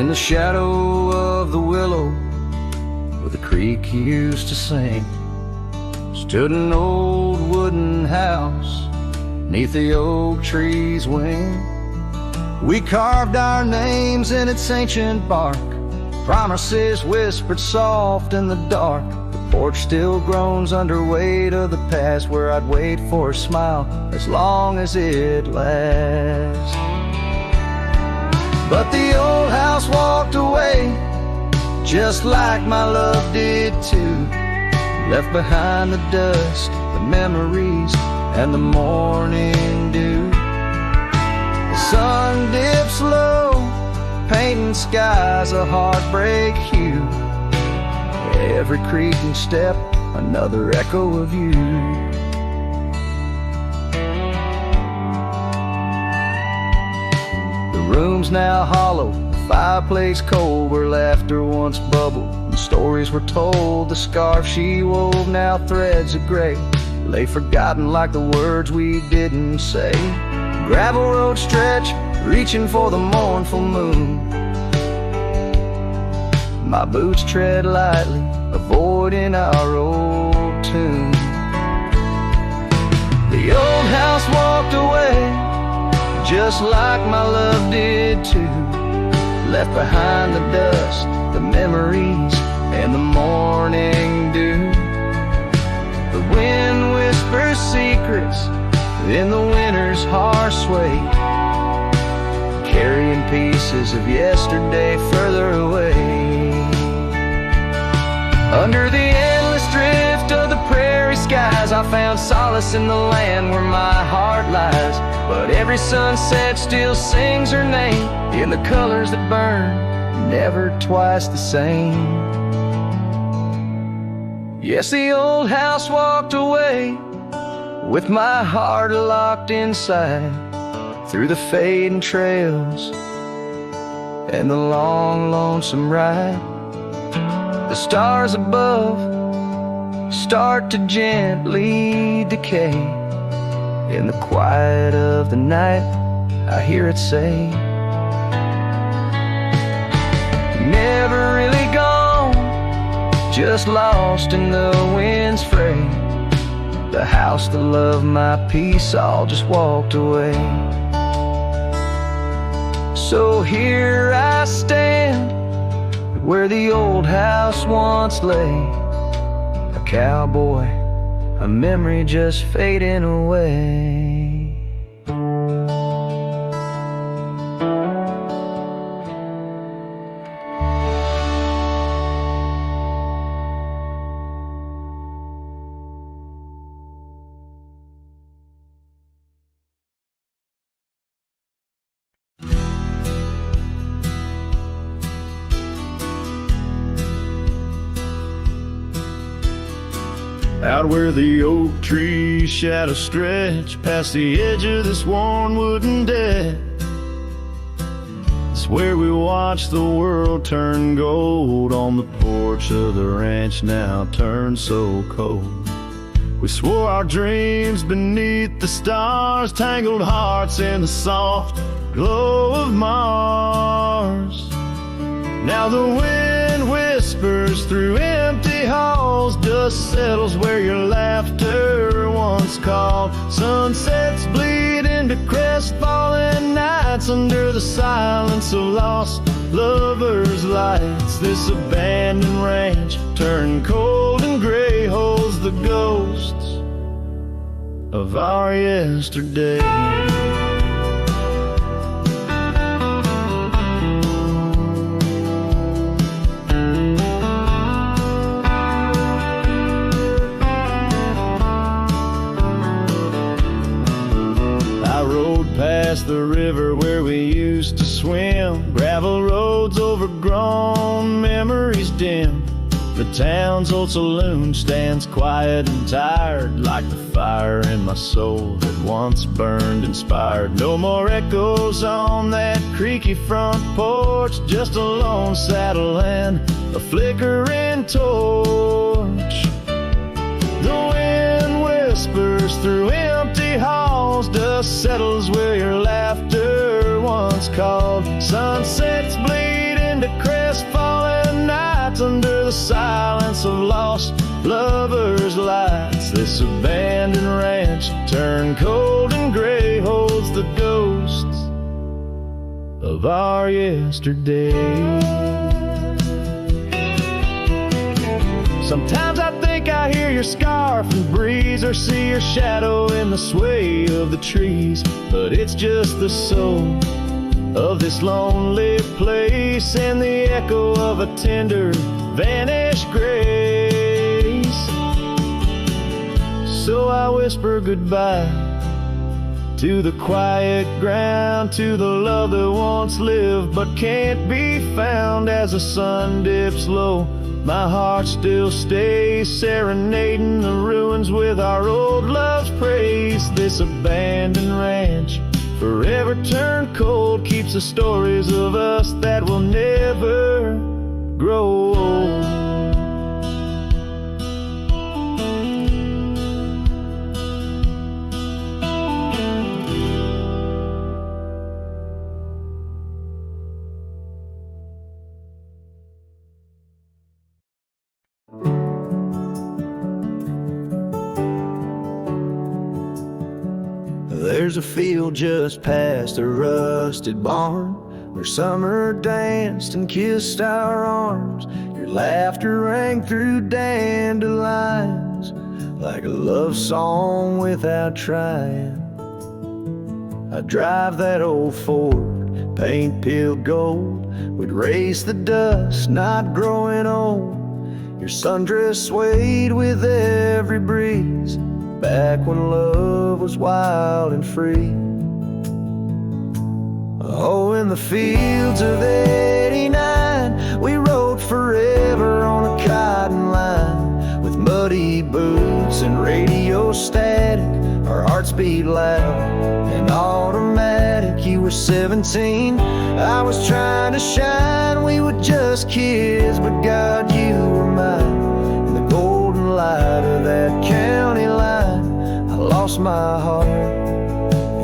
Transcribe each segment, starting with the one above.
In the shadow of the willow where the creek used to sing, stood an old wooden house 'neath the oak tree's wing. We carved our names in its ancient bark, promises whispered soft in the dark. The porch still groans under weight of the past, where I'd wait for a smile as long as it lasts. But the old house walked away, just like my love did too. Left behind the dust, the memories, and the morning dew. The sun dips low, painting skies a heartbreak hue. Every creaking step, another echo of you. The room's now hollow, the fireplace cold, where laughter once bubbled and stories were told. The scarf she wove, now threads of gray, lay forgotten like the words we didn't say. Gravel road stretch, reaching for the mournful moon. My boots tread lightly, avoiding our old tune. The old house walked away, just like my love did too. Left behind the dust, the memories, and the morning dew. The wind whispers secrets in the winter's harsh weight, carrying pieces of yesterday further away. Under the endless drift of the prairie skies, I found solace in the land where my heart lies. But every sunset still sings her name in the colors that burn, never twice the same. Yes, the old house walked away, with my heart locked inside, through the fading trails and the long, lonesome ride. The stars above start to gently decay. In the quiet of the night, I hear it say, never really gone, just lost in the wind's fray. The house that loved my peace all just walked away. So here I stand, where the old house once lay, a cowboy, a memory just fading away. Out where the oak tree shadows stretch past the edge of this worn wooden deck, it's where we watch the world turn gold on the porch of the ranch, now turned so cold. We swore our dreams beneath the stars, tangled hearts in the soft glow of Mars. Now the wind whispers through empty halls, dust settles where your laughter once called. Sunsets bleed into crestfallen nights under the silence of lost lovers' lights. This abandoned ranch turned cold and gray holds the ghosts of our yesterday. Past the river where we used to swim, gravel roads overgrown, memories dim. The town's old saloon stands quiet and tired, like the fire in my soul that once burned inspired. No more echoes on that creaky front porch, just a lone saddle and a flickering torch. The wind whispers through empty halls, dust settles where your laughter once called. Sunsets bleed into hides under the silence of lost lovers' lights. This abandoned ranch turned cold and gray holds the ghosts of our yesterday. Sometimes I think I hear your scarf in the breeze, or see your shadow in the sway of the trees. But it's just the soul of this lonely place, and the echo of a tender vanished grace. So I whisper goodbye to the quiet ground, to the love that once lived but can't be found. As the sun dips low, my heart still stays serenading the ruins with our old love's praise. This abandoned ranch, forever turned cold, keeps the stories of us that will never grow old. There's a field just past a rusted barn where summer danced and kissed our arms. Your laughter rang through dandelions like a love song without trying. I'd drive that old Ford, paint peeled gold. We'd race the dust, not growing old. Your sundress swayed with every breeze, back when love was wild and free. Oh, in the fields of '89, we rode forever on a cotton line. With muddy boots and radio static, our hearts beat loud and automatic. You were 17, I was trying to shine. We were just kids, but God, you were mine. In the golden light of that county line, I lost my heart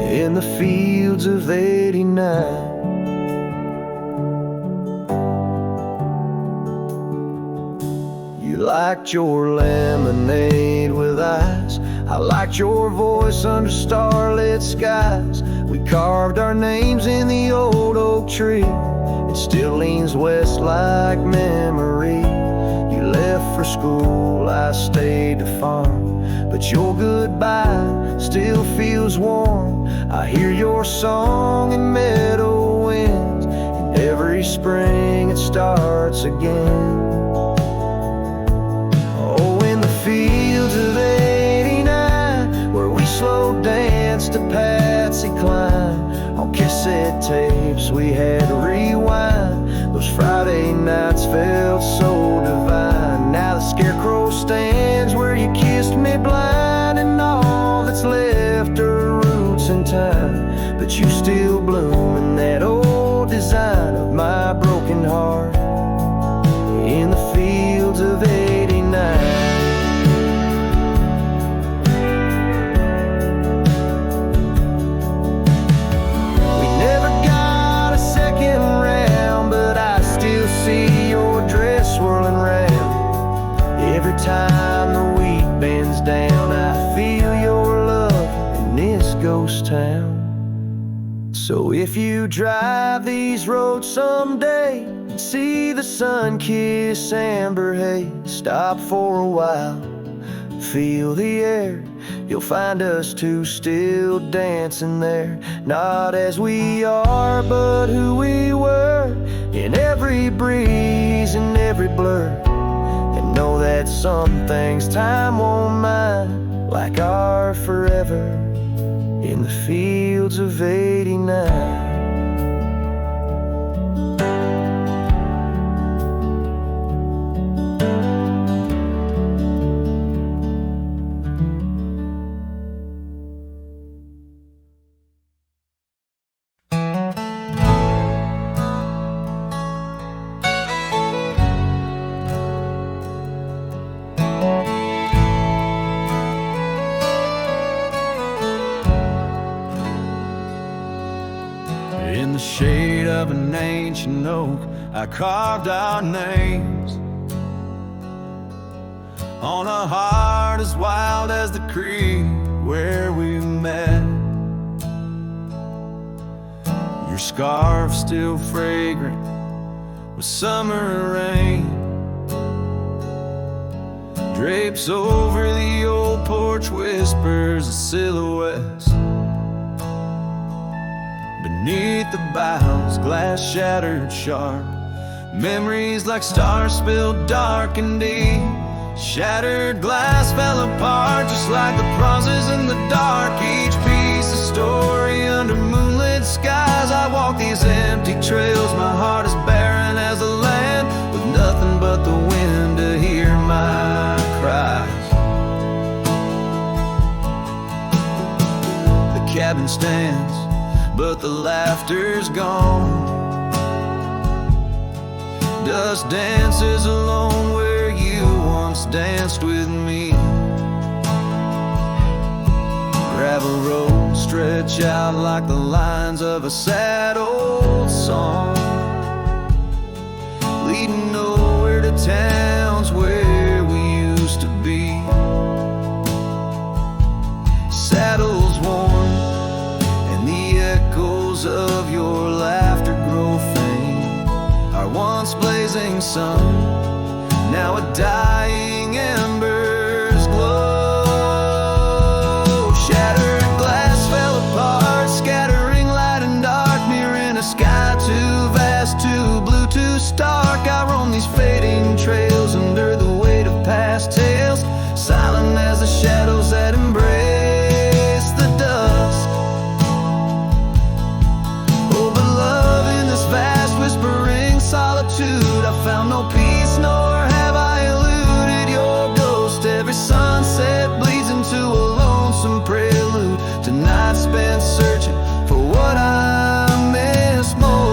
in the fields of '89. You liked your lemonade with ice, I liked your voice under starlit skies. We carved our names in the old oak tree, it still leans west like memory. You left for school, I stayed to farm, but your goodbye still feels warm. I hear your song in meadow winds, and every spring it starts again. Oh, in the fields of '89, where we slow danced to Patsy Cline. On cassette tapes we had to rewind, those Friday nights felt so divine. Now the scarecrow stands where you kissed me blind, and all that's left are roots in time. But you still bloom in that old design of my broken heart in the fields of '89. Time the wheat bends down, I feel your love in this ghost town. So if you drive these roads someday and see the sun-kissed amber haze, stop for a while, feel the air. You'll find us two still dancing there, not as we are, but who we were, in every breeze and every blur. Know that some things time won't mind, like our forever in the fields of '89. In the shade of an ancient oak, I carved our names on a heart as wild as the creek where we met. Your scarf still fragrant with summer rain drapes over the old porch, whispers of silhouettes. Beneath the boughs, glass shattered sharp, memories like stars spilled dark and deep. Shattered glass fell apart just like the pauses in the dark. Each piece a story under moonlit skies. I walk these empty trails, my heart is barren as a land, with nothing but the wind to hear my cries. The cabin stands, but the laughter's gone. Dust dances alone where you once danced with me. Gravel roads stretch out like the lines of a sad old song, leading nowhere to towns where we used to be. Saddles worn and the echoes of your laughter grow faint. Our once blazing sun, now a dying embers glow. Shattered glass fell apart, scattering light and dark, mirroring a sky too vast, too blue, too stark. I roam these fading trails under the weight of past tales, silent as the shadows that embrace the dust. Oh, but love in this vast whispering solitude, I found no peace, nor have I eluded your ghost. Every sunset bleeds into a lonesome prelude to nights spent searching for what I miss most.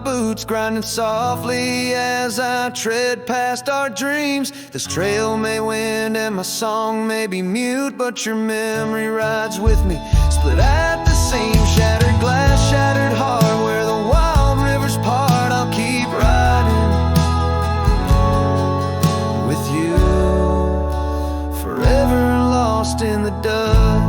Boots grinding softly as I tread past our dreams. This trail may wind and my song may be mute, but your memory rides with me, split at the seam. Shattered glass, shattered heart, where the wild rivers part. I'll keep riding with you, forever lost in the dust.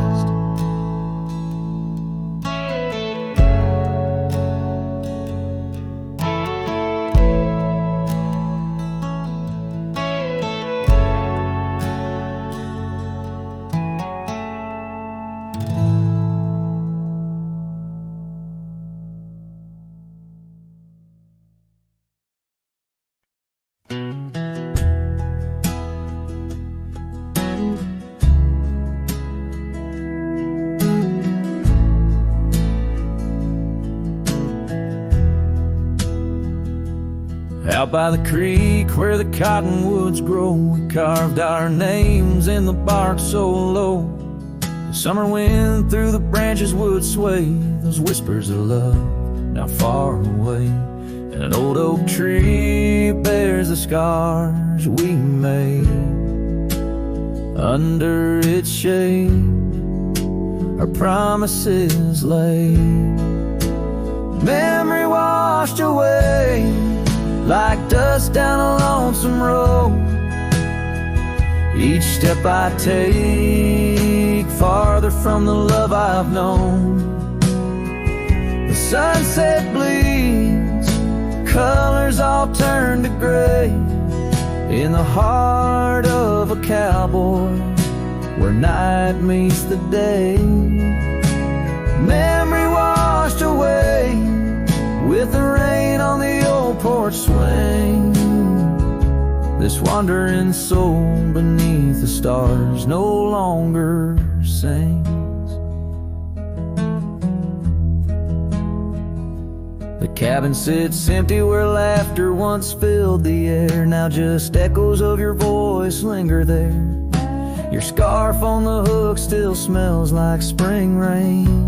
Out by the creek where the cottonwoods grow, we carved our names in the bark so low. The summer wind through the branches would sway those whispers of love now far away. And an old oak tree bears the scars we made. Under its shade our promises lay. Memory washed away like dust down a lonesome road. Each step I take farther from the love I've known. The sunset bleeds, colors all turn to gray in the heart of a cowboy where night meets the day. Memory washed away with the rain on the old porch swing. This wandering soul beneath the stars no longer sings. The cabin sits empty where laughter once filled the air. Now just echoes of your voice linger there. Your scarf on the hook still smells like spring rain.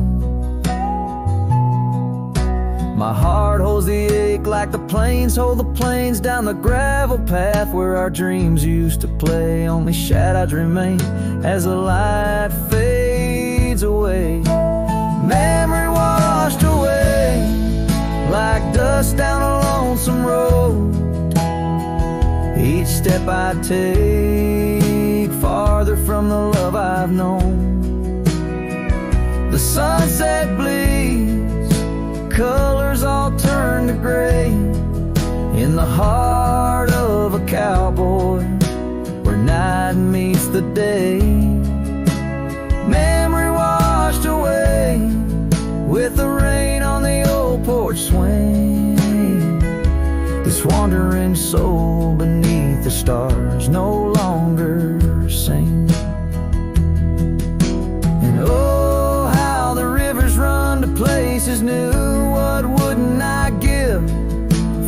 My heart holds the ache like the plains hold the plains down the gravel path where our dreams used to play. Only shadows remain as the light fades away. Memory washed away like dust down a lonesome road. Each step I take farther from the love I've known. The sunset bleeds, colors all turn to gray in the heart of a cowboy where night meets the day. Memory washed away with the rain on the old porch swing. This wandering soul beneath the stars no longer sings. And oh, how the rivers run to places new. What wouldn't I give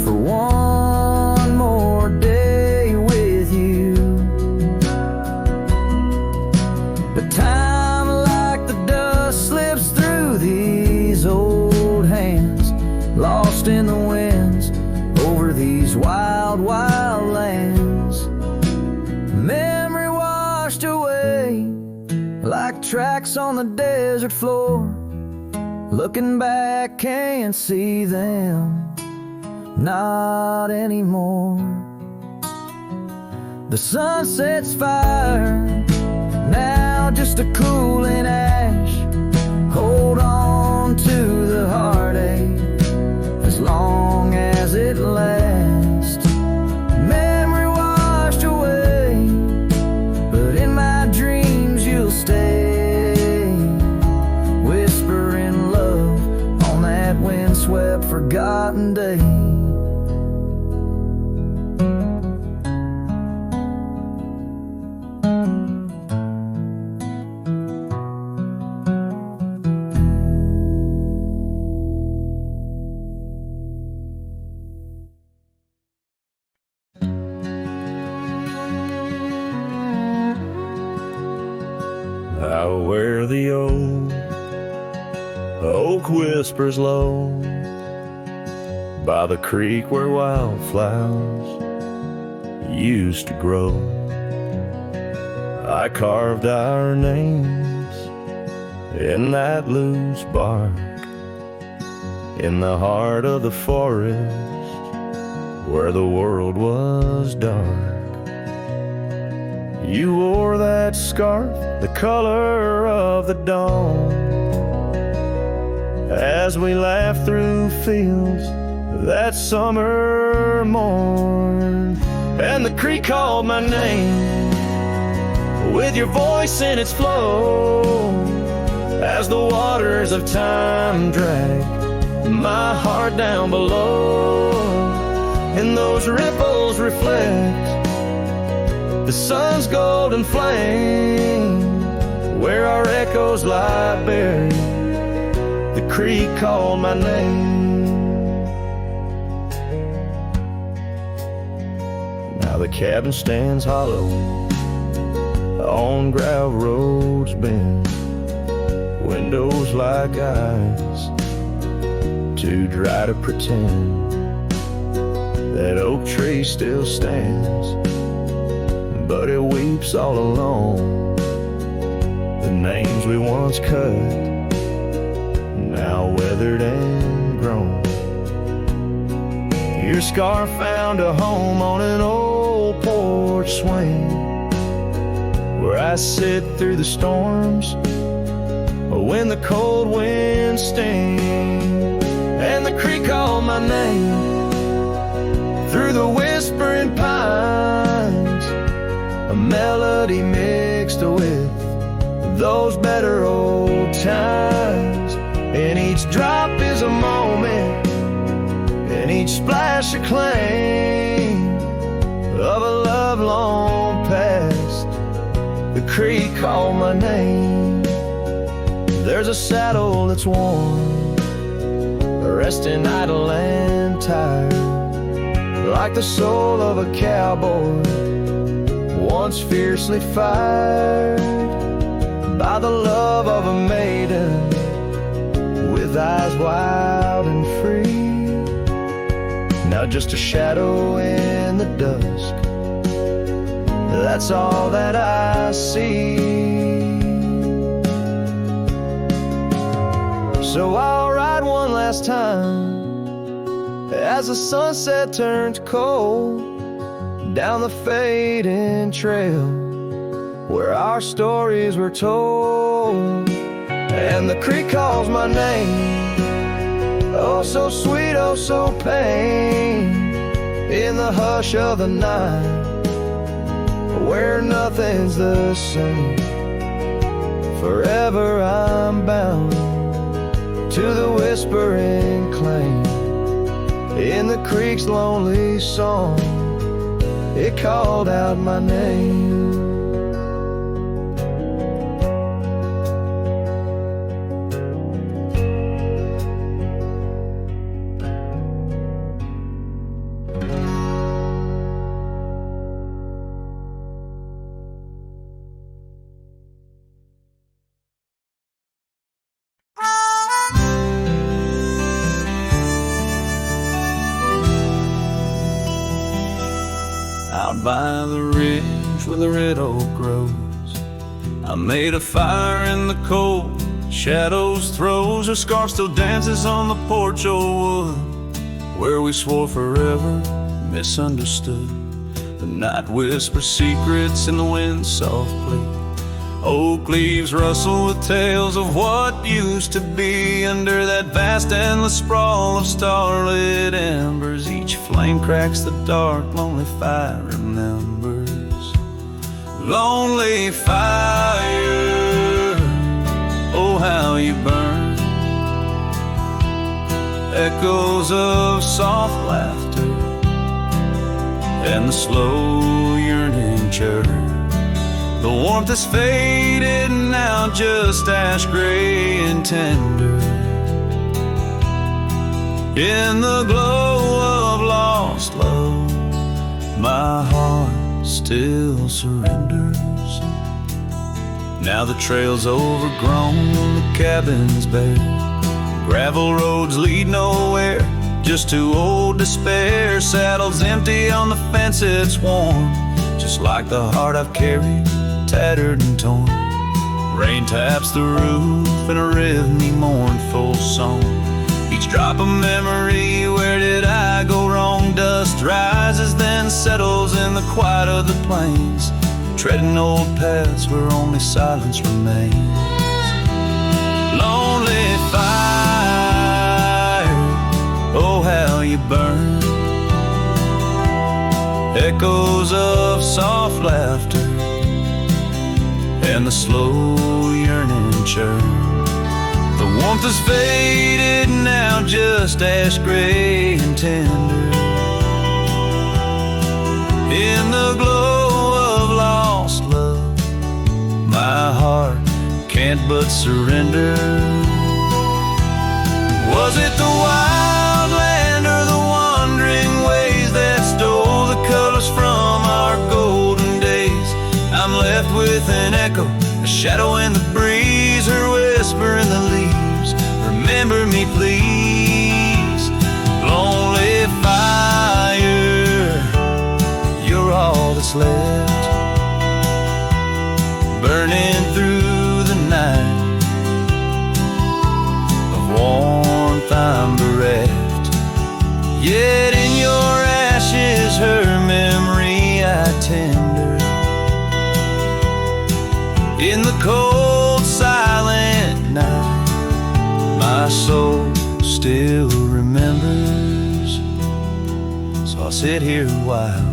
for one more day with you? But time like the dust slips through these old hands, lost in the winds over these wild, wild lands. Memory washed away like tracks on the desert floor. Looking back, can't see them, not anymore. The sunset's fire, now just a cooling ash. Hold on to the heartache as long as it lasts. Memory washed away, but in my dreams you'll stay, whispering love on that windswept forgotten day. Out where the old oak whispers low, by the creek where wildflowers used to grow, I carved our names in that loose bark, in the heart of the forest where the world was dark. You wore that scarf, the color of the dawn, as we laughed through fields that summer morn. And the creek called my name with your voice in its flow, as the waters of time drag my heart down below. And those ripples reflect the sun's golden flame, where our echoes lie buried. The creek called my name. Now the cabin stands hollow on gravel roads bend, windows like eyes too dry to pretend. That oak tree still stands, but it weeps all alone. The names we once cut, now weathered and grown. Your scarf found a home on an old porch swing, where I sit through the storms when the cold winds sting. And the creek called my name through the whispering pines, a melody mixed with those better old times. And each drop is a moment, and each splash a claim of a love long past. The creek called my name. There's a saddle that's worn, a resting idle and tired, like the soul of a cowboy once fiercely fired by the love of a maiden with eyes wild and free. Now just a shadow in the dusk, that's all that I see. So I'll ride one last time as the sunset turns cold down the fading trail where our stories were told. And the creek calls my name, oh so sweet, oh so pain, in the hush of the night where nothing's the same. Forever I'm bound to the whispering claim in the creek's lonely song. It called out my name. Out by the ridge where the red oak grows, I made a fire in the cold, shadows throws. Her scarf still dances on the porch of wood, where we swore forever, misunderstood. The night whispers secrets in the wind softly. Oak leaves rustle with tales of what used to be. Under that vast endless sprawl of starlit embers, each flame cracks the dark, lonely fire remembers. Lonely fire, oh how you burn. Echoes of soft laughter and the slow yearning churn. The warmth is faded now, just ash gray and tender. In the glow of lost love, my heart still surrenders. Now the trail's overgrown, the cabin's bare. Gravel roads lead nowhere, just to old despair. Saddle's empty on the fence, it's warm, just like the heart I've carried, tattered and torn. Rain taps the roof in a rhythmy, mournful song. Each drop a memory, where did I go wrong? Dust rises, then settles in the quiet of the plains, treading old paths where only silence remains. Lonely fire, oh how you burn. Echoes of soft laughter and the slow yearning churn. The warmth is faded now, just ash gray and tender. In the glow of lost love, my heart can't but surrender. Was it the wild land or the wandering ways that stole the colors from our golden days? I'm left with an echo, a shadow in the breeze, her whisper in the leaves. Remember me please. Lonely fire, you're all that's left, burning through the night. Of warmth I'm bereft, yet in your ashes her memory I tender. In the cold silent night, my soul still remembers. So I'll sit here a while,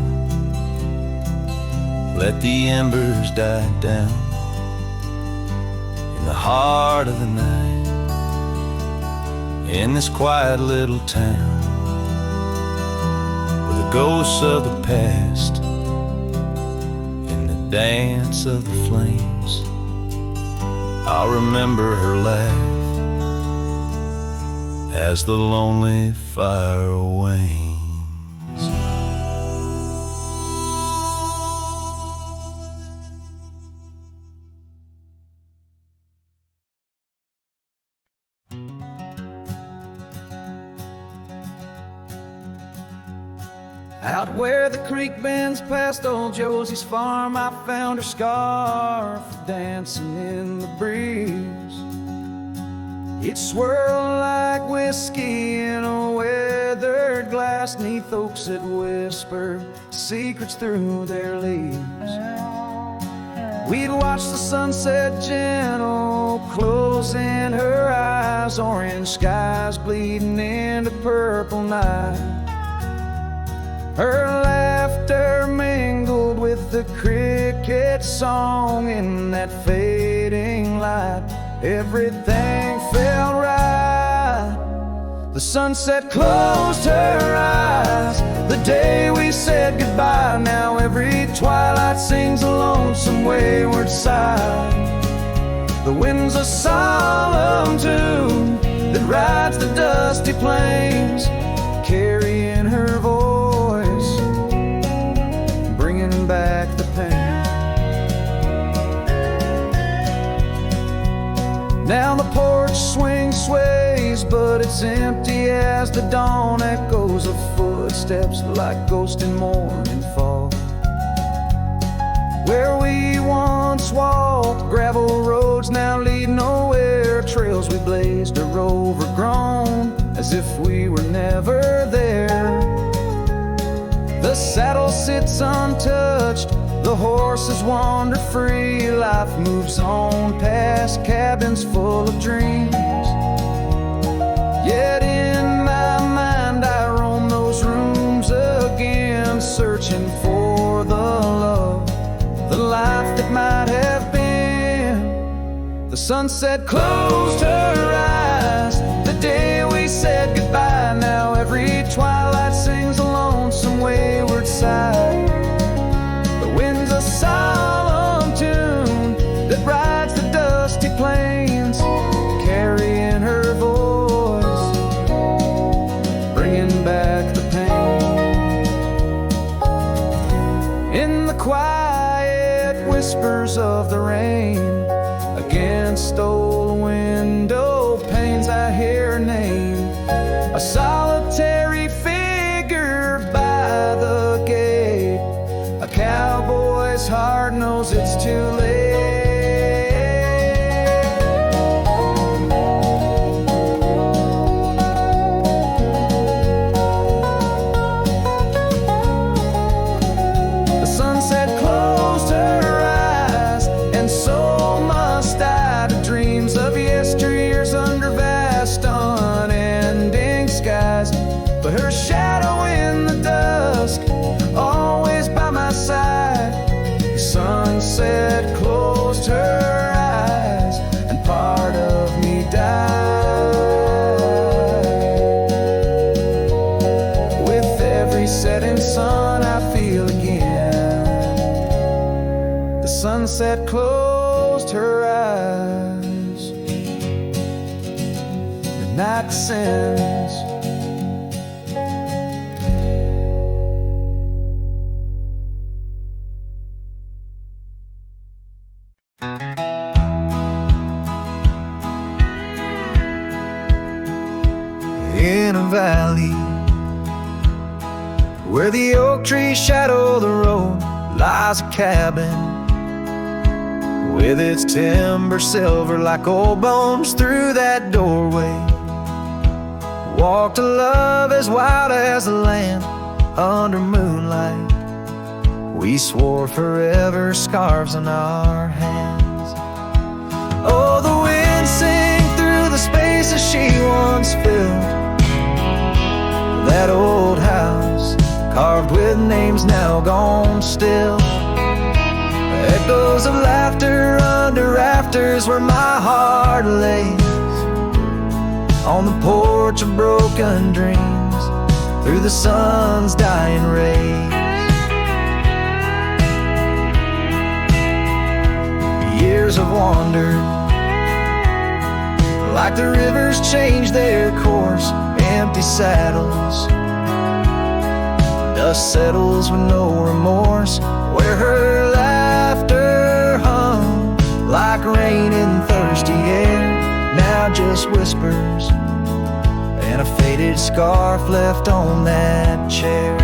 let the embers die down. In the heart of the night, in this quiet little town, where the ghosts of the past in the dance of the flames, I'll remember her laugh as the lonely fire wanes. Out where the creek bends past old Josie's farm, I found her scarf dancing in the breeze. It swirled like whiskey in a weathered glass, 'neath oaks that whispered secrets through their leaves. We'd watch the sunset gentle, closing her eyes, orange skies bleeding into purple night. Her laughter mingled with the cricket song in that fading light. Everything felt right. The sunset closed her eyes the day we said goodbye. Now every twilight sings a lonesome wayward sigh. The wind's a solemn tune that rides the dusty plains, carrying her voice, bringing back the pain. Now the porch swing sways, but it's empty as the dawn echoes of footsteps like ghosts in morning fog. Where we once walked, gravel roads now lead nowhere. Trails we blazed are overgrown, as if we were never there. The saddle sits untouched, the horses wander free. Life moves on past cabins full of dreams. Yet in my mind I roam those rooms again, searching for the love, the life that might have been. The sunset closed her eyes the day we said goodbye. Now every twilight sings a lonesome wayward sigh. The wind's a solemn tune that rides the dusty plains, carrying her voice, bringing back the pain. In the quiet whispers of the rain, against old window panes I hear her name, a solitary figure by the gate. A cowboy's heart knows it's too late. The sunset closed her eyes, and so must I, to dreams of yesteryears under vast unending skies. But her shadow in the dusk, always by my side. The sunset closed her eyes, and part of me died. With every setting sun I feel again. The sunset closed her eyes. The night descends. In a valley where the oak trees shadow the road lies a cabin with its timber silver like old bones. Through that doorway walked a love as wild as the land under moonlight. We swore forever, scarves on our hands. Oh, the wind sang through the spaces she once filled. That old house, carved with names now gone still. Echoes of laughter under rafters where my heart lays. On the porch of broken dreams, through the sun's dying rays. Years have wandered like the rivers change their course, empty saddles. Dust settles with no remorse, where her laughter hung like rain in thirsty air, now just whispers, and a faded scarf left on that chair.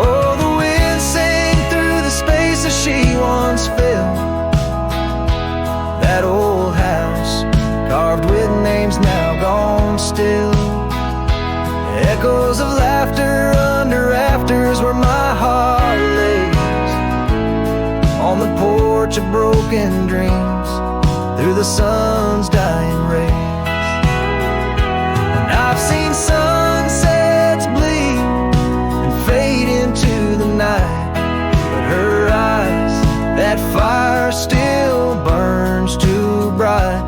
Oh, the wind sang through the spaces she once filled, that old house carved with names now gone still. Echoes of laughter under rafters where my heart lays, on the porch of broken dreams through the sun's dying rays. And I've seen sunsets bleed and fade into the night, but her eyes, that fire still burns too bright.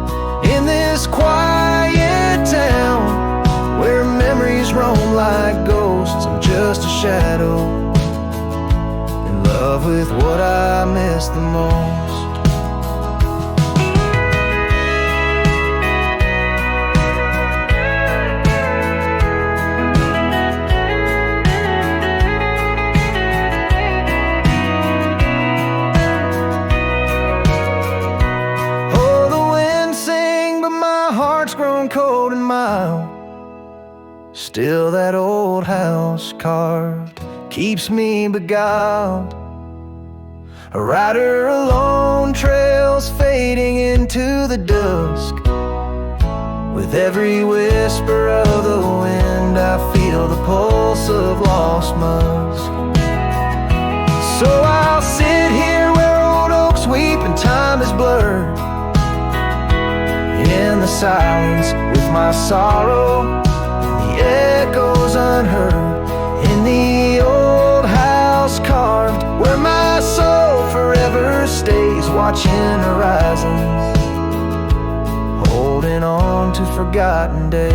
In this quiet town where memories roam like ghosts, I'm just a shadow, in love with what I miss the most. Oh, the wind sing, but my heart's grown cold and mild. Still that old house carved keeps me beguiled. A rider alone, trails fading into the dusk. With every whisper of the wind, I feel the pulse of lost musk. So I'll sit here where old oaks weep and time is blurred, in the silence with my sorrow, echoes unheard, in the old house carved where my soul forever stays, watching horizons, holding on to forgotten days.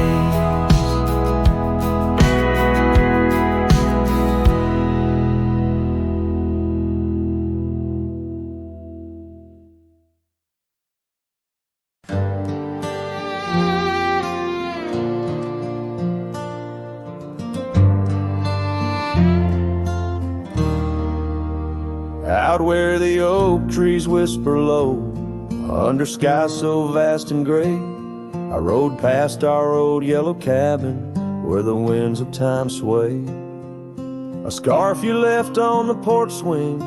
Out where the oak trees whisper low, under skies so vast and gray, I rode past our old yellow cabin where the winds of time sway. A scarf you left on the porch swing,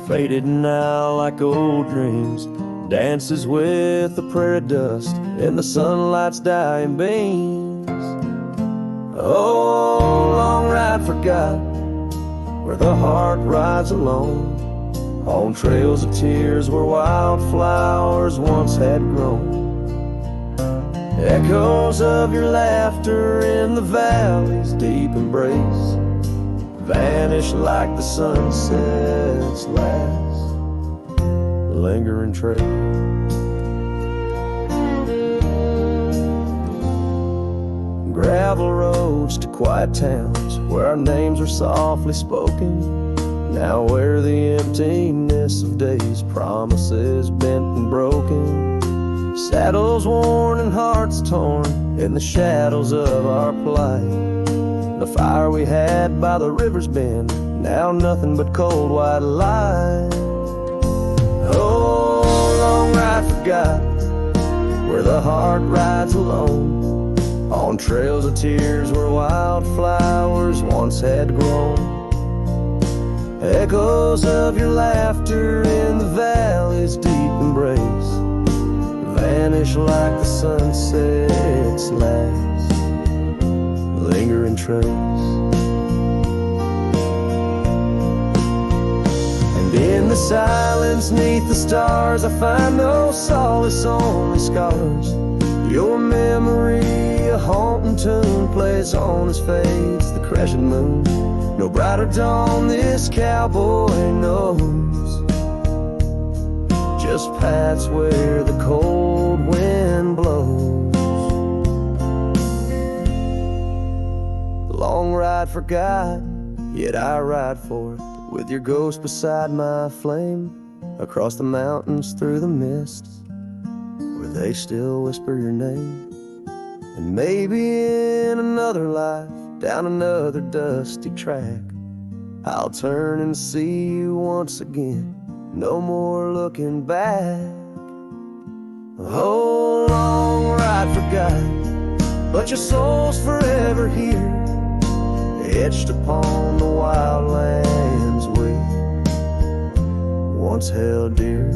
faded now like old dreams, dances with the prairie dust in the sunlight's dying beams. Oh, long ride forgotten, where the heart rides alone, on trails of tears where wildflowers once had grown. Echoes of your laughter in the valley's deep embrace vanish like the sunset's last lingering trace. Gravel roads to quiet towns where our names are softly spoken, now where the emptiness of days, promises bent and broken, saddles worn and hearts torn in the shadows of our plight. The fire we had by the river's bend, now nothing but cold white light. Oh, long ride forgotten, where the heart rides alone, on trails of tears where wildflowers once had grown. Echoes of your laughter in the valley's deep embrace vanish like the sunset's last lingering trace. And in the silence neath the stars, I find no solace, only scars. Your memory, a haunting tune, plays on as fades the crescent moon. No brighter dawn this cowboy knows, just paths where the cold wind blows. The long ride forgotten, yet I ride for it, with your ghost beside my flame, across the mountains through the mists, where they still whisper your name? And maybe in another life, down another dusty track, I'll turn and see you once again, no more looking back. A whole long ride forgot, but your soul's forever here, etched upon the wild lands we once held dear.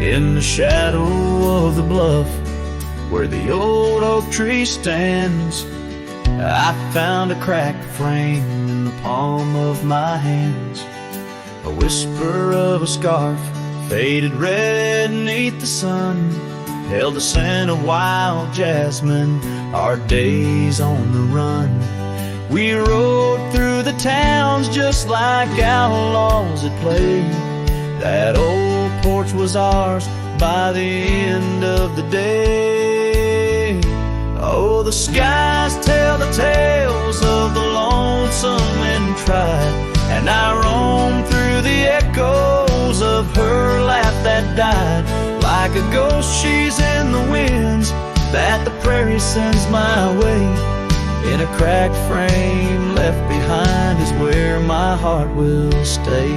In the shadow of the bluff, where the old oak tree stands, I found a cracked frame in the palm of my hands. A whisper of a scarf, faded red beneath the sun, held the scent of wild jasmine, our days on the run. We rode through the towns just like outlaws at play. That old porch was ours by the end of the day. Oh, the skies tell the tales of the lonesome and tried, and I roam through the echoes of her laugh that died. Like a ghost she's in the winds that the prairie sends my way. In a cracked frame left behind is where my heart will stay.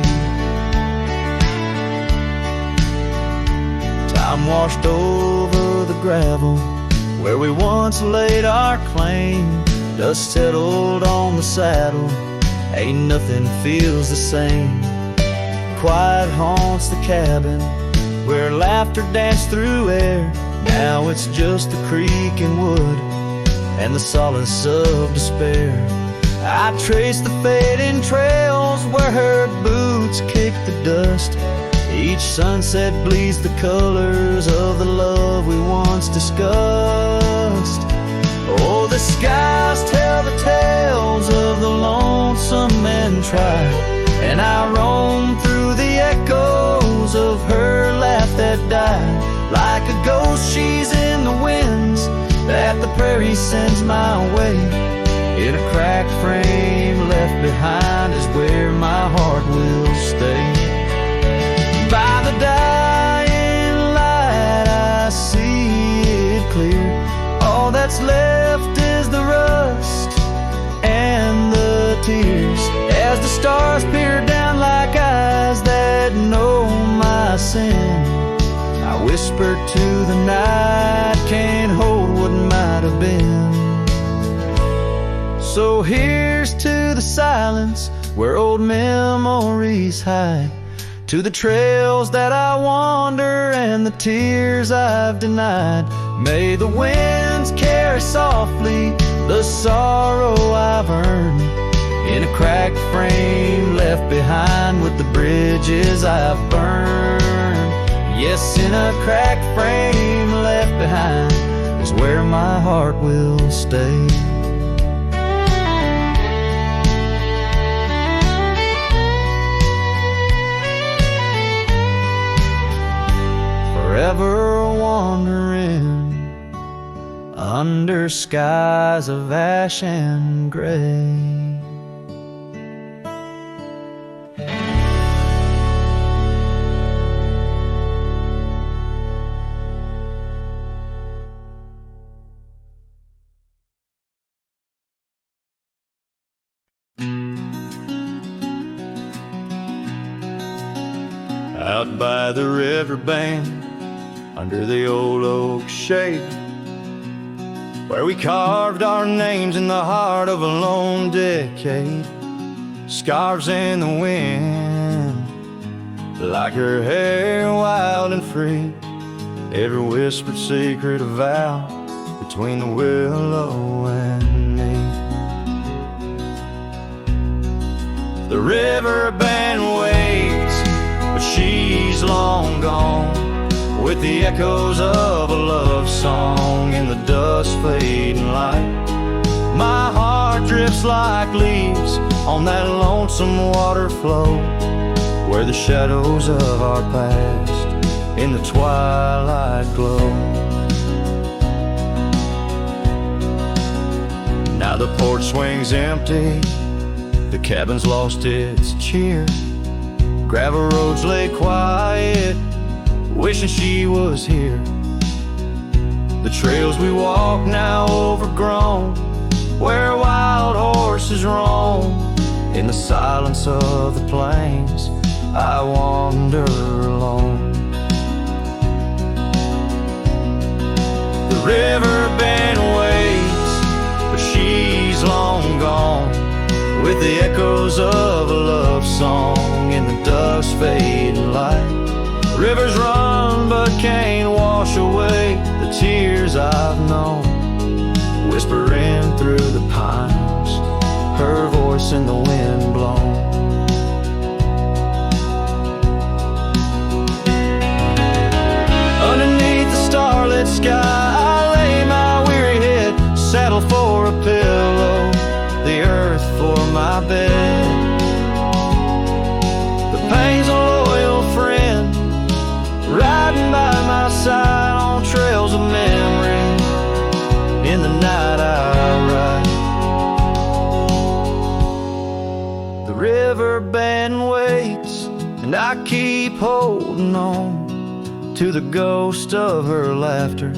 Time washed over the gravel where we once laid our claim. Dust settled on the saddle, ain't nothing feels the same. Quiet haunts the cabin where laughter danced through air. Now it's just the creek and wood and the solace of despair. I trace the fading trails where her boots kick the dust. Each sunset bleeds the colors of the love we once discussed. Oh, the skies tell the tales of the lonesome and tried, and I roam through the echoes of her laugh that died. Like a ghost she's in the winds that the prairie sends my way. In a cracked frame left behind is where my heart will stay. By the dying light I see it clear. All that's left is the rust and the tears, as the stars peer down like eyes that know my sin. I whisper to the night, can't hold what might have been. So here's to the silence where old memories hide, to the trails that I wander and the tears I've denied. May the winds carry softly the sorrow I've earned, in a cracked frame left behind with the bridges I've burned. Yes, in a cracked frame left behind is where my heart will stay. Forever wandering under skies of ash and gray. Out by the riverbank, under the old oak shade, where we carved our names in the heart of a lone decade. Scarves in the wind, like her hair wild and free, every whispered secret a vow between the willow and me. The river band waits, but she's long gone. with the echoes of a love song in the dusk fading light. My heart drifts like leaves on that lonesome water flow, where the shadows of our past in the twilight glow. Now the porch swing's empty, the cabin's lost its cheer. Gravel roads lay quiet, wishing she was here. The trails we walk now overgrown, where wild horses roam. In the silence of the plains, I wander alone. The river bend waits, but she's long gone, with the echoes of a love song in the dusk fading light. Rivers run but can't wash away the tears I've known, whispering through the pines, her voice in the wind blown. Underneath the starlit sky, I lay my weary head, saddle for a pillow, the earth for my bed. The pain's a loyal friend, riding by my side on trails of memory. In the night I ride. The river bend waits, and I keep holding on to the ghost of her laughter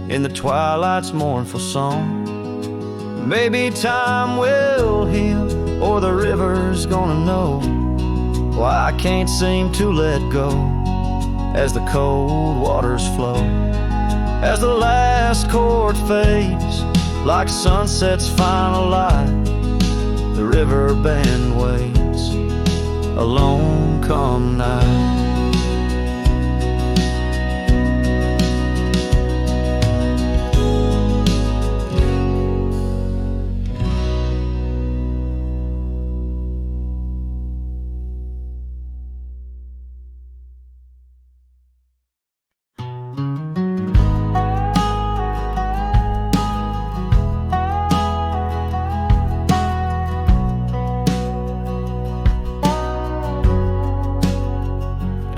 in the twilight's mournful song. Maybe time will heal, or the river's gonna know why I can't seem to let go as the cold waters flow. As the last chord fades, like sunset's final light, the river bend waits, alone come night.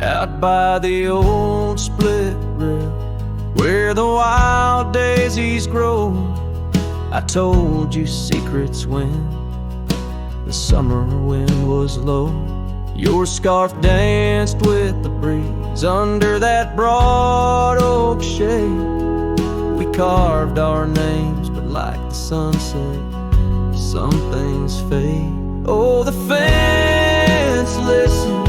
Out by the old split rail, where the wild daisies grow, I told you secrets when the summer wind was low. Your scarf danced with the breeze under that broad oak shade. We carved our names, but like the sunset, some things fade. Oh, the fence listened,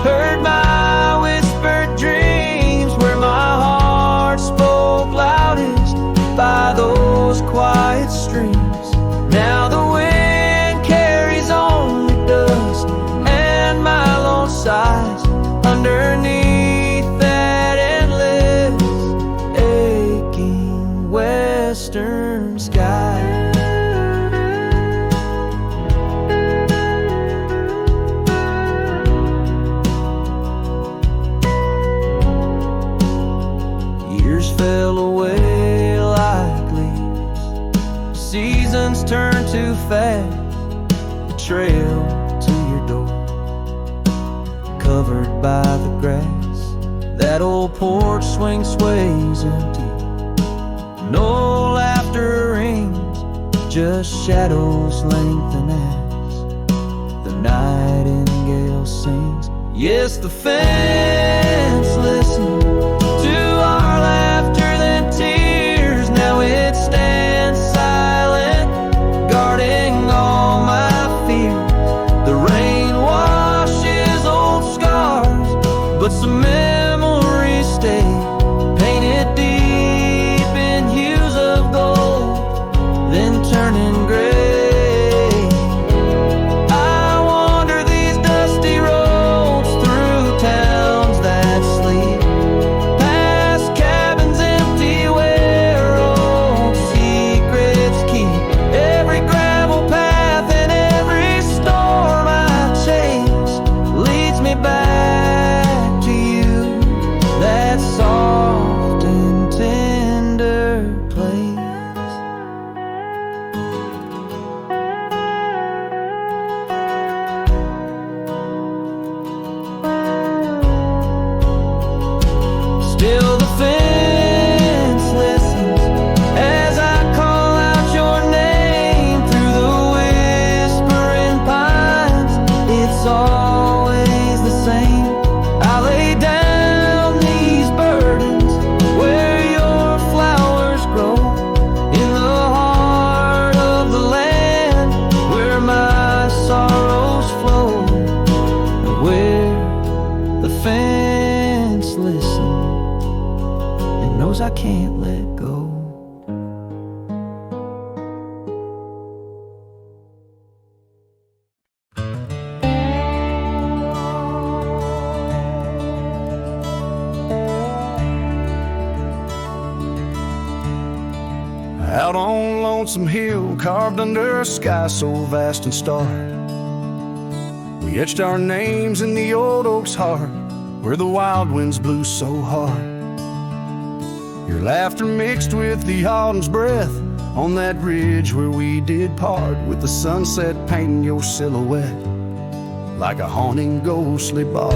heard my whispered dreams, where my heart spoke loudest by those quiet streams. Now the wind carries only dust, and my lone sighs underneath that endless, aching western sky. Fell away like leaves, seasons turn too fast. The trail to your door, covered by the grass. That old porch swing sways empty, no laughter rings, just shadows lengthen as the nightingale sings. Yes, the fence listens to our laughter than tears. Now it stands silent, guarding all my fears. The rain washes old scars, but some memories stay, painted deep in hues of gold, then turning gray. Back to you, that's all. lonesome hill carved under a sky so vast and starry. We etched our names in the old oak's heart, where the wild winds blew so hard. Your laughter mixed with the autumn's breath on that ridge where we did part, with the sunset painting your silhouette like a haunting ghostly bar.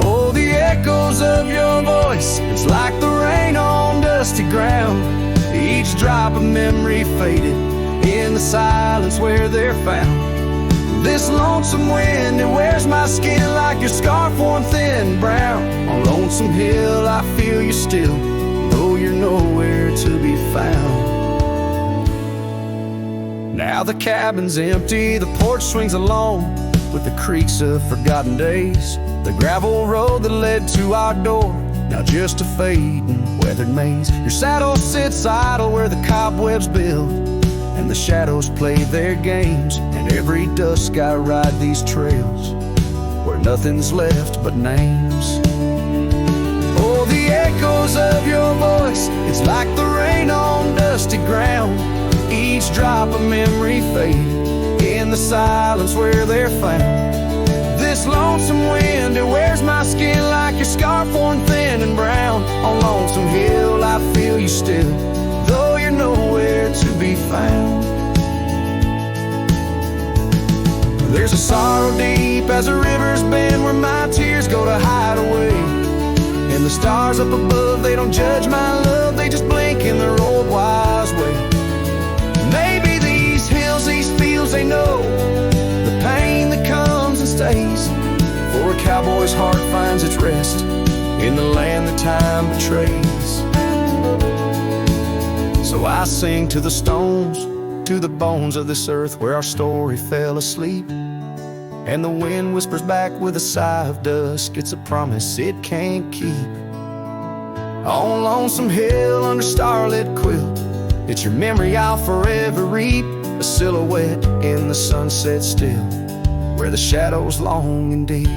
Oh, the echoes of your voice, it's like the rain on dusty ground. Each drop of memory faded in the silence where they're found. This lonesome wind, it wears my skin like your scarf worn thin brown. On Lonesome Hill I feel you still, though you're nowhere to be found. Now the cabin's empty, the porch swings alone with the creaks of forgotten days. The gravel road that led to our door, now just a fading weathered maze. Your saddle sits idle where the cobwebs build, and the shadows play their games. And every dusk I ride these trails where nothing's left but names. Oh, the echoes of your voice, it's like the rain on dusty ground. Each drop of memory faded in the silence where they're found. This lonesome wind, it wears my skin like your scarf worn thin and brown. On Lonesome Hill I feel you still, though you're nowhere to be found. There's a sorrow deep as the rivers bend where my tears go to hide away. And the stars up above, they don't judge my love, they just blink in their old wise way. Maybe these hills, these fields, they know the pain that comes and stays. For a cowboy's heart finds its rest in the land that time betrays. So I sing to the stones, to the bones of this earth where our story fell asleep. And the wind whispers back with a sigh of dusk, it's a promise it can't keep. On Lonesome Hill under starlit quilt, it's your memory I'll forever reap. A silhouette in the sunset still, where the shadows long and deep.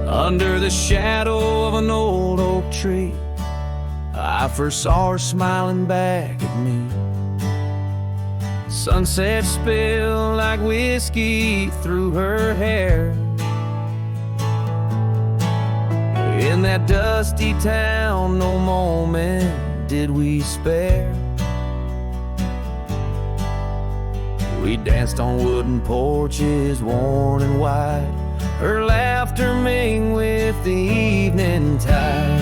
Under the shadow of an old oak tree, I first saw her smiling back at me. Sunset spilled like whiskey through her hair. In that dusty town, no moment did we spare. We danced on wooden porches, worn and wide, her laughter mingled with the evening tide.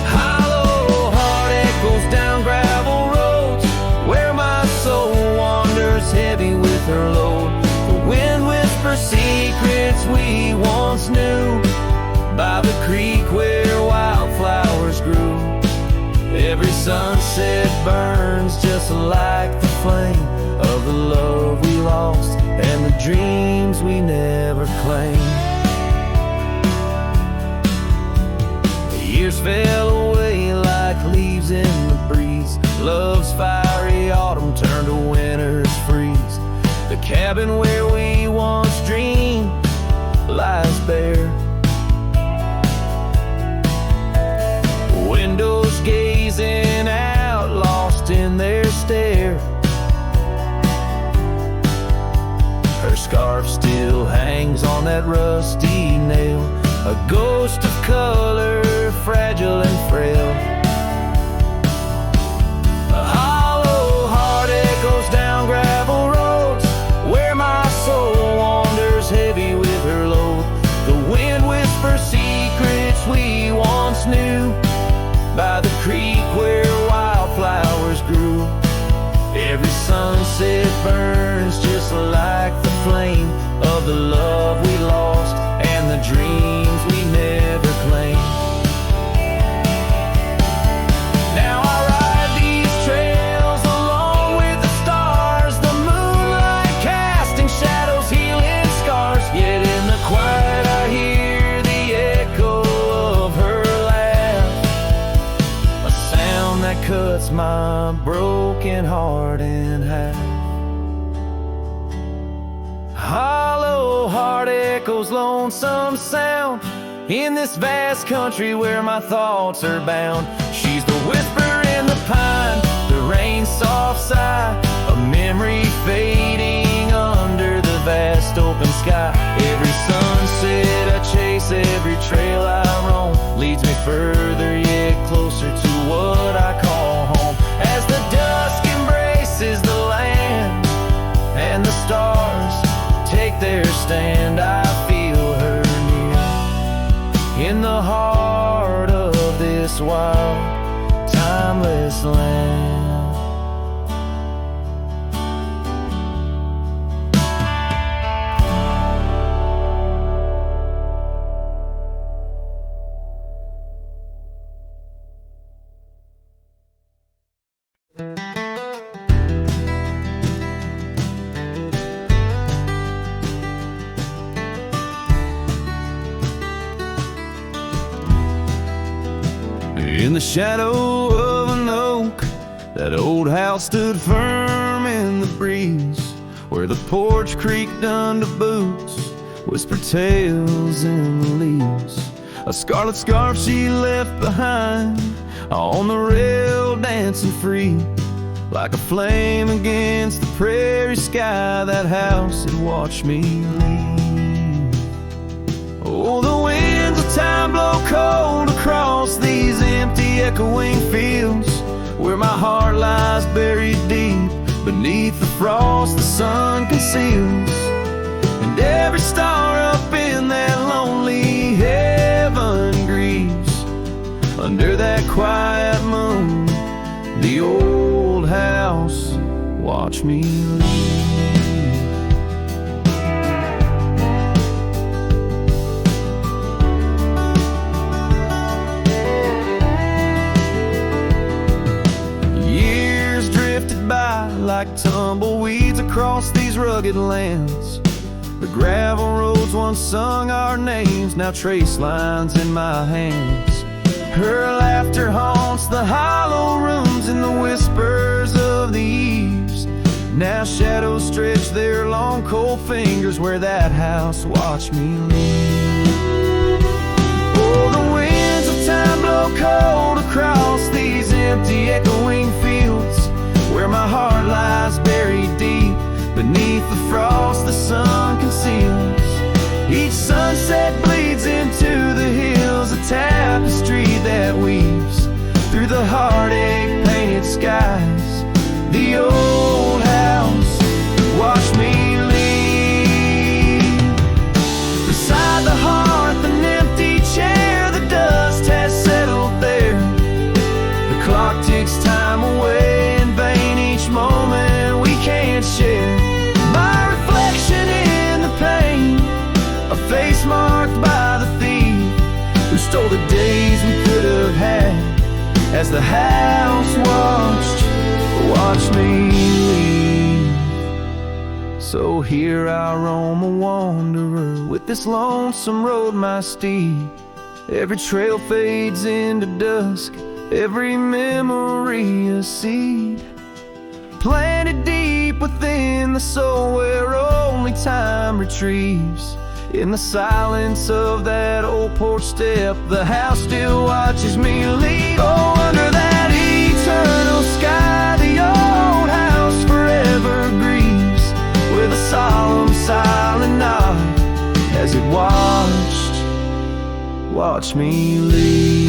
Hollow heart echoes down gravel roads, where my soul wanders heavy with her load. The wind whispers secrets we once knew, by the creek where wildflowers grew. Every sunset burns just like the flame of the love we lost and the dreams we never claimed. The years fell away like leaves in the breeze. Love's fiery autumn turned to winter's freeze. The cabin where we once dreamed lies bare. Windows gazing out, lost in their stare. Her scarf still hangs on that rusty nail, a ghost of color, fragile and frail. A hollow heart echoes down gravel roads, where my soul wanders heavy with her load. The wind whispers burns just like the flame of the love we lost and the dreams we never claimed. Now I ride these trails along with the stars, the moonlight casting shadows, healing scars. Yet in the quiet I hear the echo of her laugh, a sound that cuts my broken heart in half. Hollow heart echoes lonesome sound in this vast country where my thoughts are bound. She's the whisper in the pine, the rain's soft sigh, a memory fading under the vast open sky. Every sunset I chase, every trail I roam, leads me further yet closer to what I call home. As the dusk embraces the land and the stars take their stand, I feel her near in the heart of this wild, timeless land. In the shadow of an oak, that old house stood firm in the breeze, where the porch creaked under boots, whispered tales in the leaves. A scarlet scarf she left behind on the rail, dancing free like a flame against the prairie sky. That house had watched me leave. Oh, the winds of time blow cold across these empty echoing fields, where my heart lies buried deep beneath the frost the sun conceals. And every star up in that lonely heaven grieves under that quiet moon. The old house watched me leave. By like tumbleweeds across these rugged lands. The gravel roads once sung our names, now trace lines in my hands. Her laughter haunts the hollow rooms and the whispers of the eaves. Now shadows stretch their long cold fingers where that house watched me leave. Oh, the winds of time blow cold across these empty echoing fields, where my heart lies buried deep beneath the frost the sun conceals. Each sunset bleeds into the hills, a tapestry that weaves through the heartache painted skies. The old house watched me leave. Beside the hearth, an empty chair, the dust has settled there. The clock ticks time away, moment we can't share. My reflection in the pain, a face marked by the thief who stole the days we could have had, as the house watched me leave. So here I roam a wanderer, with this lonesome road my steed. Every trail fades into dusk, every memory a seed planted deep within the soul, where only time retrieves. In the silence of that old porch step, the house still watches me leave. Oh, under that eternal sky, the old house forever grieves, with a solemn silent nod as it watched me leave.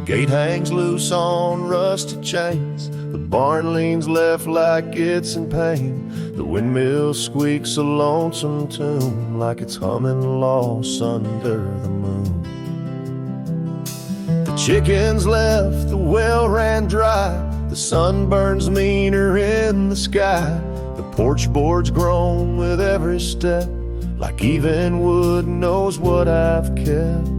Gate hangs loose on rusted chains. The barn leans left like it's in pain. The windmill squeaks a lonesome tune, like it's humming lost under the moon. The chickens left, the well ran dry. The sun burns meaner in the sky. The porch board's grown with every step, like even wood knows what I've kept.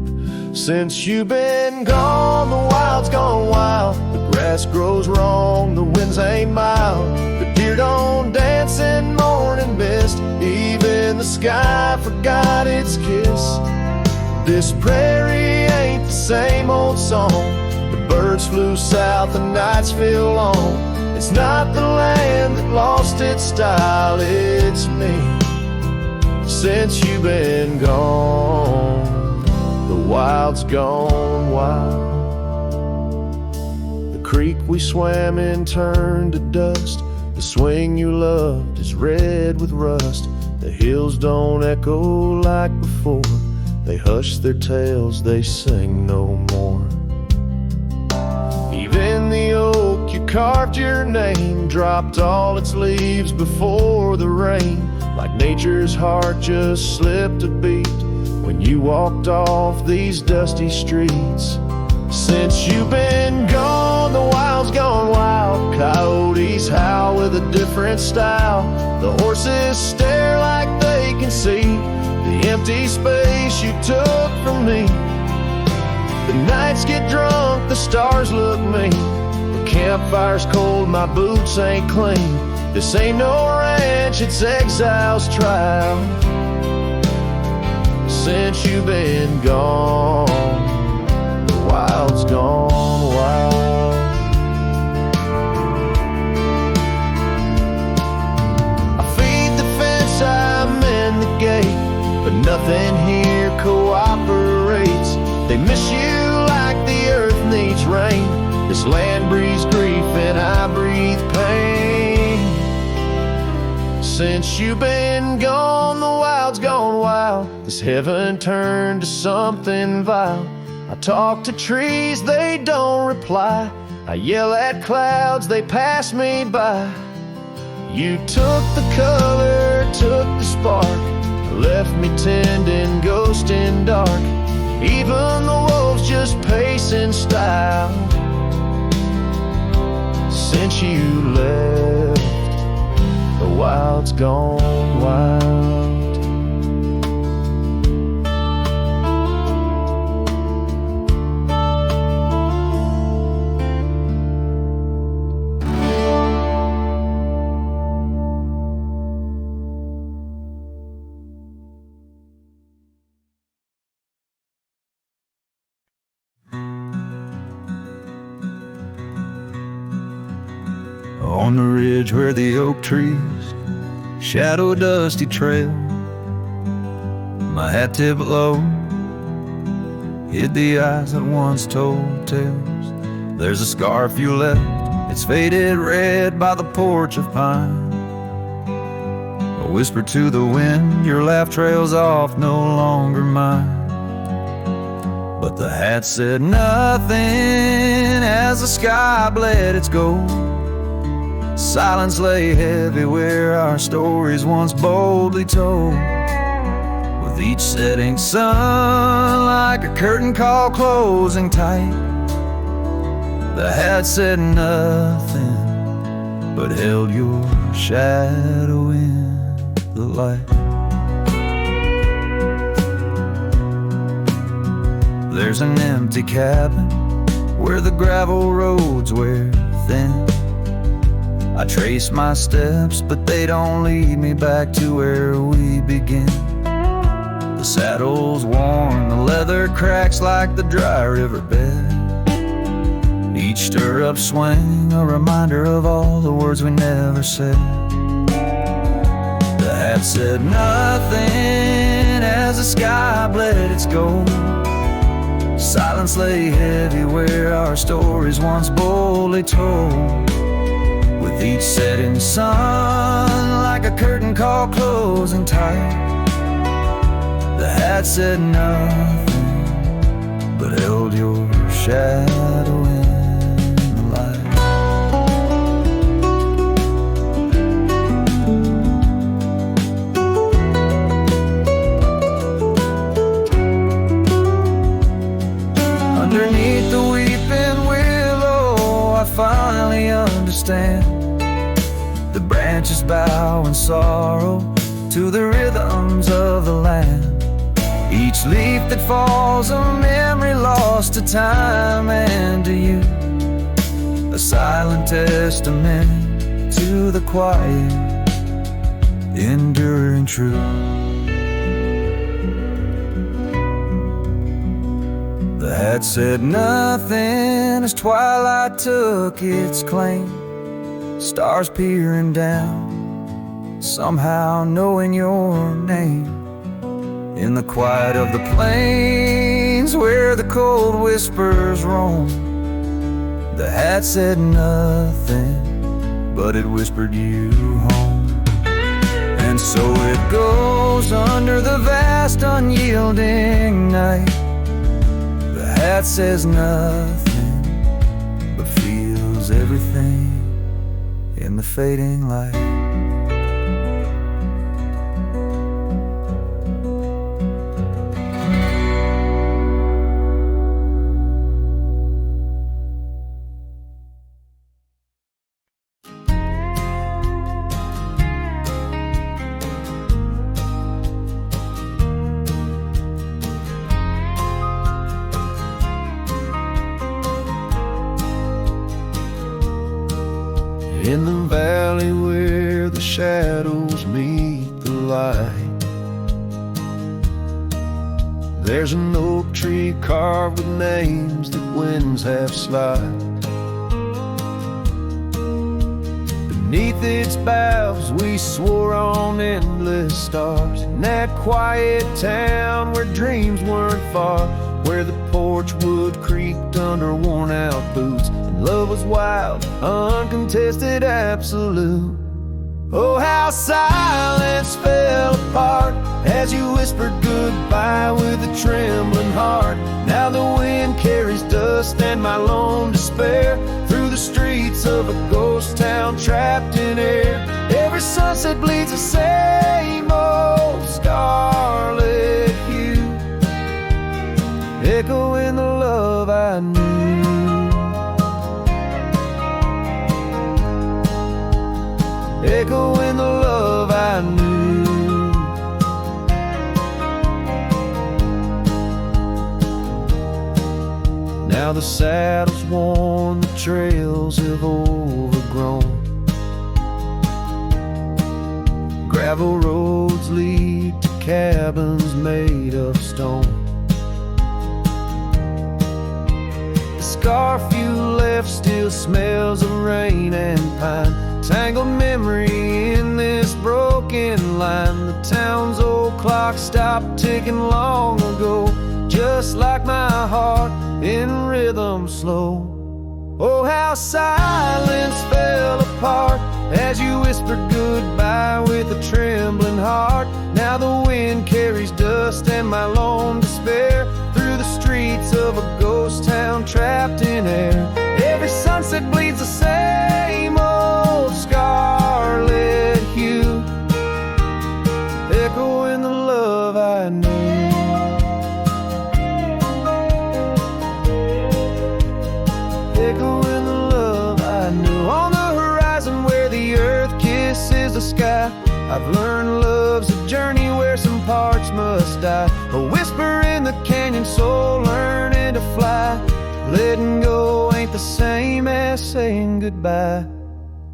Since you've been gone, the wild's gone wild. The grass grows wrong, the winds ain't mild. The deer don't dance in morning mist. Even the sky forgot its kiss. This prairie ain't the same old song. The birds flew south, the nights feel long. It's not the land that lost its style, it's me. Since you've been gone, the wild's gone wild. The creek we swam in turned to dust. The swing you loved is red with rust. The hills don't echo like before. They hush their tales, they sing no more. Even the oak you carved your name dropped all its leaves before the rain. Like nature's heart just slipped a beat when you walked off these dusty streets. Since you've been gone, the wild's gone wild. Coyotes howl with a different style. The horses stare like they can see the empty space you took from me. The nights get drunk, the stars look mean. The campfire's cold, my boots ain't clean. This ain't no ranch, it's exile's trial. Since you've been gone, the wild's gone wild. I feed the fence, I'm in the gate, but nothing here cooperates. They miss you like the earth needs rain. This land breathes grief and I breathe pain. Since you've been gone, the wild's gone wild. This heaven turned to something vile. I talk to trees, they don't reply. I yell at clouds, they pass me by. You took the color, took the spark, left me tending, ghosting dark. Even the wolves just pace in style. Since you left, the wild's gone wild. On the ridge where the oak trees shadow a dusty trail, my hat tipped low hid the eyes that once told tales. There's a scarf you left, it's faded red by the porch of pine. I whisper to the wind, your laugh trails off, no longer mine. But the hat said nothing as the sky bled its gold. Silence lay heavy where our stories once boldly told. With each setting sun like a curtain call closing tight, the hat said nothing but held your shadow in the light. There's an empty cabin where the gravel roads wear thin. I trace my steps, but they don't lead me back to where we begin. The saddle's worn, the leather cracks like the dry riverbed. Each stirrup swing, a reminder of all the words we never said. The hat said nothing as the sky bled its gold. Silence lay heavy where our stories once boldly told. With each setting sun like a curtain call closing tight, the hat said nothing but held your shadow stand. The branches bow in sorrow to the rhythms of the land. Each leaf that falls a memory lost to time and to you, a silent testament to the quiet, enduring truth. The hat said nothing as twilight took its claim, stars peering down, somehow knowing your name. In the quiet of the plains where the cold whispers roam, the hat said nothing, but it whispered you home. And so it goes under the vast unyielding night. The hat says nothing, but feels everything in the fading light. In the valley where the shadows meet the light, there's an oak tree carved with names that winds have slide. Beneath its boughs we swore on endless stars, in that quiet town where dreams weren't far, where the porch wood creaked under worn out boots, and love was wild, uncontested, absolute. Oh, how silence fell apart as you whispered goodbye with a trembling heart. Now the wind carries dust and my lone despair through the streets of a ghost town trapped in air. Every sunset bleeds the same old scarlet hue, echoing the love I knew. Echoing the love I knew. Now the saddle's worn, the trails have overgrown. Gravel roads lead to cabins made of stone. The scarf you left still smells of rain and pine, tangled memory in this broken line. The town's old clock stopped ticking long ago, just like my heart in rhythm slow. Oh, how silence fell apart as you whispered goodbye with a trembling heart. Now the wind carries dust and my lone despair through the streets of a ghost town trapped in air. Every sunset bleeds the same old scarlet hue, echoing the love I knew. Echoing the love I knew. On the horizon where the earth kisses the sky, I've learned love's a journey where some parts must die. A whisper in the canyon, soul learning to fly. Letting go ain't the same as saying goodbye.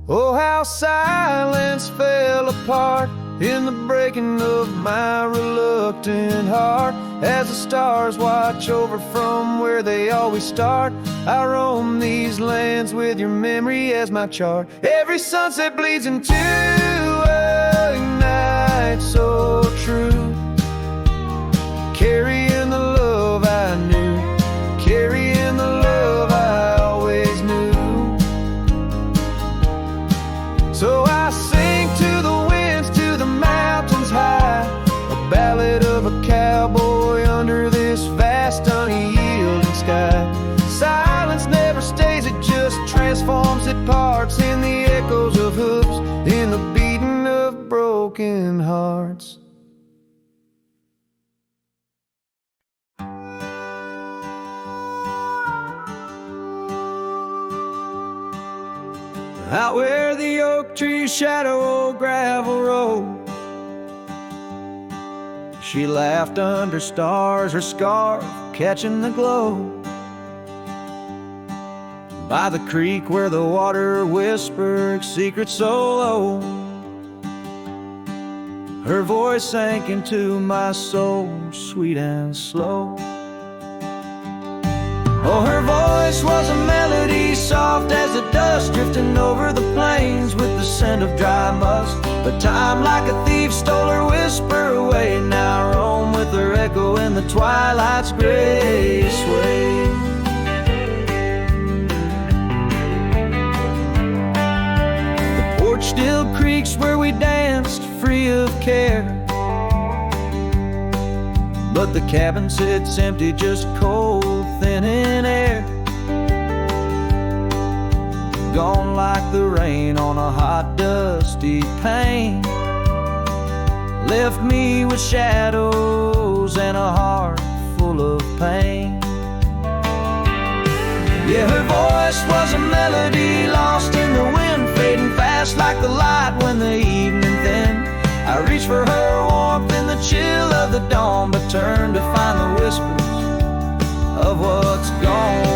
Oh, how silence fell apart in the breaking of my reluctant heart, as the stars watch over from where they always start. I roam these lands with your memory as my chart. Every sunset bleeds into a night so true, carrying the love I knew, carrying the love I always knew. So I sing to the winds, to the mountains high, a ballad of a cowboy under this vast unyielding sky. Silence never stays, it just transforms, it parts in the echoes of hooves, in the beating of broken hearts. out where the oak trees shadow old gravel road. She laughed under stars, her scarf catching the glow. By the creek where the water whispered secrets so low, her voice sank into my soul, sweet and slow. Oh, her voice was a melody, soft as the dust drifting over the plains with the scent of dry musk. But time like a thief stole her whisper away. Now I roam with her echo in the twilight's gray sway. The porch still creaks where we danced free of care, but the cabin sits empty, just cold, thin in air. Gone like the rain on a hot, dusty pane. Left me with shadows and a heart full of pain. Yeah, her voice was a melody lost in the wind, fading fast like the light when the evening thinned. I reached for her warmth in the chill of the dawn, but turned to find the whispers of what's gone.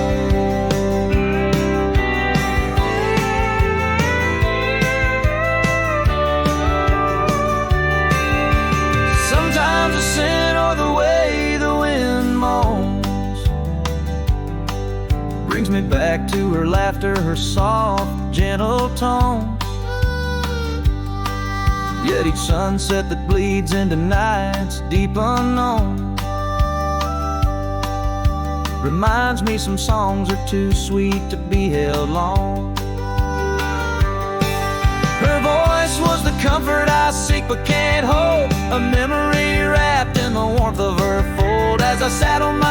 Sometimes the scent or the way the wind moans brings me back to her laughter, her soft, gentle tone. Yet each sunset that bleeds into nights deep unknown reminds me some songs are too sweet to be held long. Her voice was the comfort I seek but can't hold, a memory wrapped in the warmth of her fold. As I sat on my